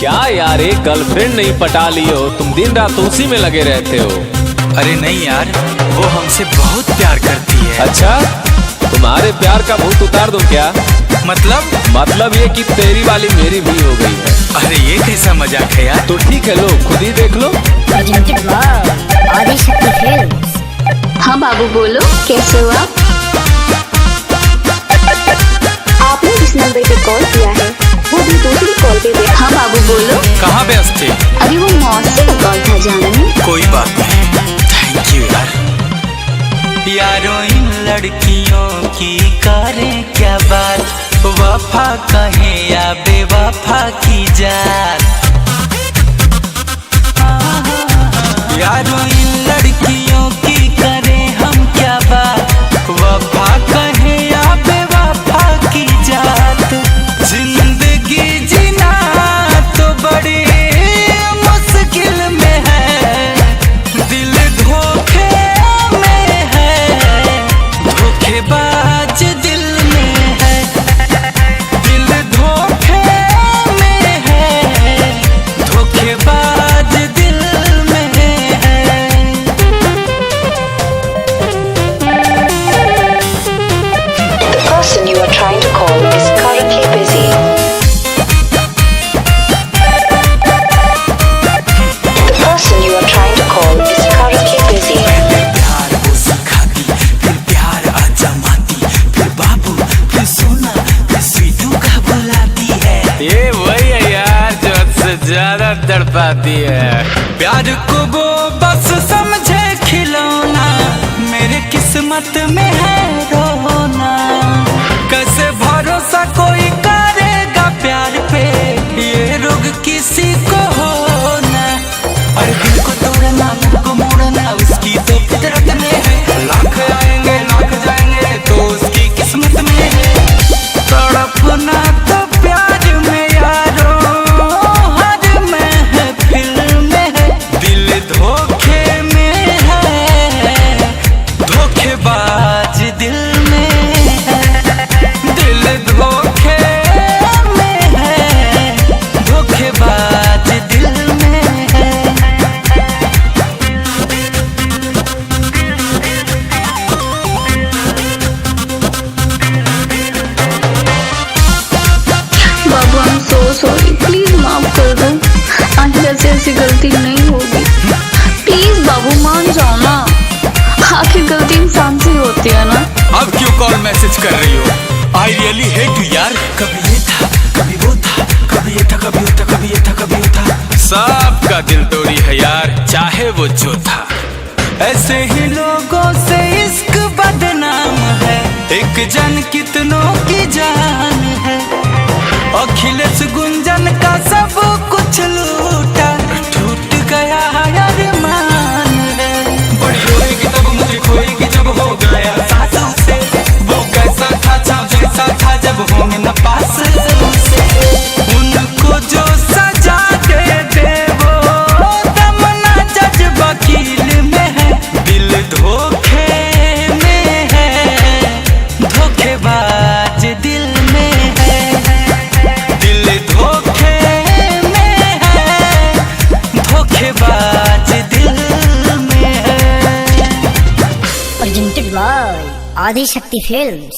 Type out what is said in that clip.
क्या यार, एक गर्लफ्रेंड नहीं पटा ली हो तुम, दिन रात उसी में लगे रहते हो। अरे नहीं यार, वो हमसे बहुत प्यार करती है। अच्छा, तुम्हारे प्यार का भूत उतार दूं क्या? मतलब ये कि तेरी वाली मेरी भी हो गई है। अरे ये कैसा मजाक है यार। तो ठीक है, लो खुद ही देख लो। हाँ बाबू बोलो, कैसे हो आप? आपने जिस नंबर पे कॉल किया है वो भी दूसरी कॉल पे व्यस्त। हाँ बाबू बोलो। कहाँ व्यस्त थे? अभी वो मौसी का कॉल था जानने। कोई बात नहीं, थैंक यू यार। यारों इन लड़कियों की करें क्या बात, वफा कहें या बेवफा की जात। यारों इन लड़कियों की करें हम क्या बात, वफा कहें या बेवफा की जात। जिंदगी जीना तो बड़ी मुश्किल में है, दिल धोखे में है, धोखेबाज दिल में है, दिल धोखे में है, धोखेबाज दिल में है। The person you are trying to call is currently busy. The person you are trying to call is currently busy. प्यार वो सिखाती, फिर प्यार आजमाती, फिर बाबू, फिर सोना, फिर स्वीटू का बुलाती है। ये वही है यार जो सबसे ज्यादा तड़पाती है। प्यार को वो बस समझे खिलौना, मेरे किस्मत में है रोना। कैसे भरोसा कोई करेगा प्यार पे, ये रोग किसी को होना। और दिल को तोड़ना, दिल को मोड़ना उसकी तो फितरत में है। लाख आएंगे लाख जाएंगे तो उसकी किस्मत में है। तड़पना तो प्यार में यारो हर महफिल में है, दिल धोखे में है, धोखेबाज दिल में है, दिल धोखे में है, धोखेबाज दिल में है। बाबू I am so sorry, please माफ कर दो। आगे से ऐसी गलती नहीं होगी। प्लीज बाबू मान जाओ ना, आखिर गलती इंसान से होती है ना। अब क्यों कॉल मैसेज कर रही हो? आई रियली हेट यू यार। कभी ये था, कभी वो था, कभी ये था, कभी वो था, कभी ये था, कभी वो था। सबका दिल तोड़ी है यार, चाहे वो जो था। ऐसे ही लोगों से इश्क बदनाम है, एक जन कितनों की जान है। अखिलेश गुंजन का सब कुछ लूटा, टूट गया अरमान है। बड़ी रोएगी तब मुझे खोएगी जब हो गया सासों से, वो कैसा था चाँद जैसा था जब होंगे न पास उसे। उनको जो सजा दे वो तमन्ना जज वकील में है, दिल धोखे में है, धोखेबाज दिल में है, दिल धोखे में है, धोखेबाज दिल में है। Presented by Adi Shakti Films.